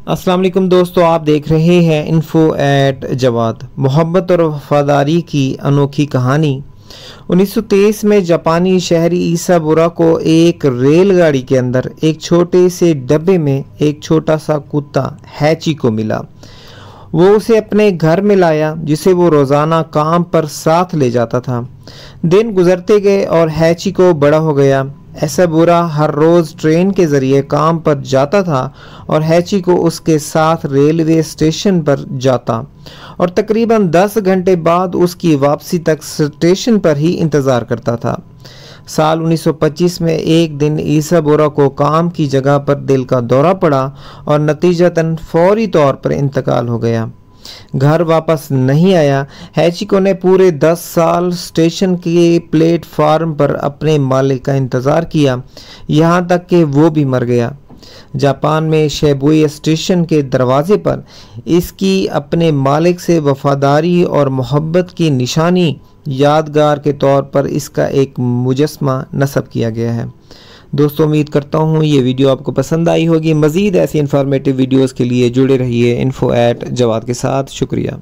अस्सलाम वालेकुम दोस्तों, आप देख रहे हैं इन्फो एट जवाद। मोहब्बत और वफादारी की अनोखी कहानी। 1923 में जापानी शहरी ईसा बुरा को एक रेलगाड़ी के अंदर एक छोटे से डब्बे में एक छोटा सा कुत्ता हैची को मिला। वो उसे अपने घर में लाया, जिसे वो रोज़ाना काम पर साथ ले जाता था। दिन गुजरते गए और हैची को बड़ा हो गया। ऐसा बुरा हर रोज़ ट्रेन के ज़रिए काम पर जाता था और हैची को उसके साथ रेलवे स्टेशन पर जाता और तकरीबन 10 घंटे बाद उसकी वापसी तक स्टेशन पर ही इंतज़ार करता था। साल 1925 में एक दिन ईसा बोरा को काम की जगह पर दिल का दौरा पड़ा और नतीजतन फौरी तौर पर इंतकाल हो गया। घर वापस नहीं आया। हैचिको ने पूरे 10 साल स्टेशन के प्लेटफार्म पर अपने मालिक का इंतज़ार किया, यहाँ तक कि वो भी मर गया। जापान में शिबुया स्टेशन के दरवाजे पर इसकी अपने मालिक से वफादारी और मोहब्बत की निशानी यादगार के तौर पर इसका एक मुजस्मा नस्ब किया गया है। दोस्तों, उम्मीद करता हूँ ये वीडियो आपको पसंद आई होगी। मज़ीद ऐसी इन्फॉर्मेटिव वीडियोज़ के लिए जुड़े रहिए इन्फो एट जवाद के साथ। शुक्रिया।